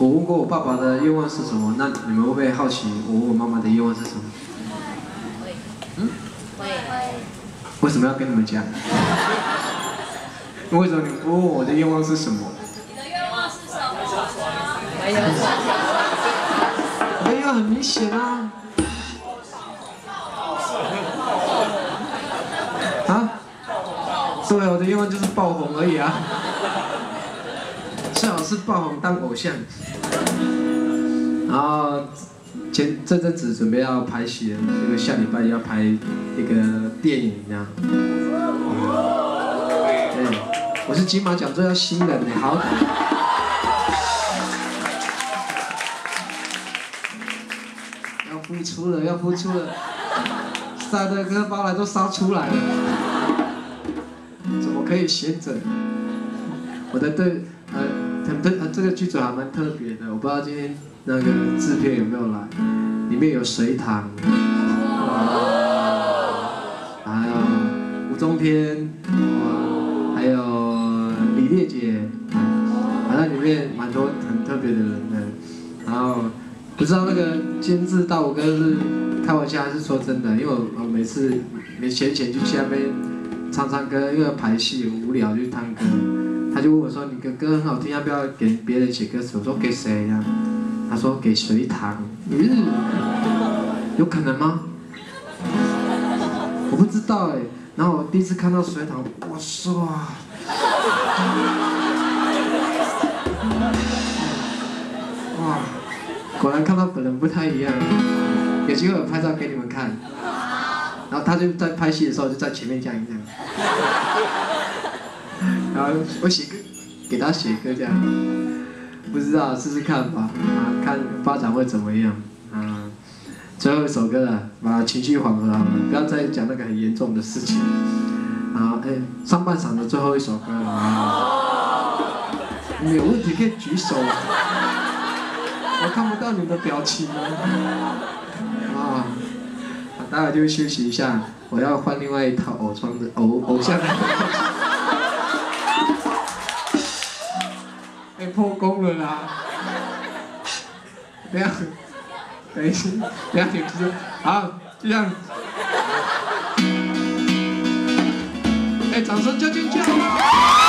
我问过我爸爸的愿望是什么，那你们会不会好奇我问我妈妈的愿望是什么？嗯？会。为什么要跟你们讲？为什么你们不问我的愿望是什么？你的愿望是什么？我的愿望很明显啊。啊？对，我的愿望就是爆红而已啊。最好是爆红当偶像。然后这阵子准备要拍戏了，这个下礼拜要拍一个电影啊。对，我是金马奖最佳新人呢，好。要付出了，要付出了，塞的跟包来都烧出来了，怎么可以闲着？我的这个剧组还蛮特别的，我不知道今天那个制片有没有来，里面有隋棠，还有吴宗天，还有李烈姐，反正里面蛮多很特别的人的。然后不知道那个监制大武哥是开玩笑还是说真的，因为我每次没钱就去那边唱歌，因为排戏无聊就去唱歌。他就问我说：“你的歌很好听，要不要给别人写歌词？”我说：“给谁呀？”他说：“给隋棠。”有可能吗？我不知道哎。然后我第一次看到隋棠，哇塞！哇，果然看到本人不太一样。有机会我拍照给你们看。然后他就在拍戏的时候就在前面这样。然后我写歌，给他写歌这样，不知道试试看吧，看发展会怎么样。最后一首歌了，把情绪缓和好了，不要再讲那个很严重的事情。上半场的最后一首歌啊，你们有问题可以举手，我看不到你的表情啊。待会就休息一下，我要换另外一套偶像的。破功了啦！等一下停止，好，就这样。掌声就进去好不好？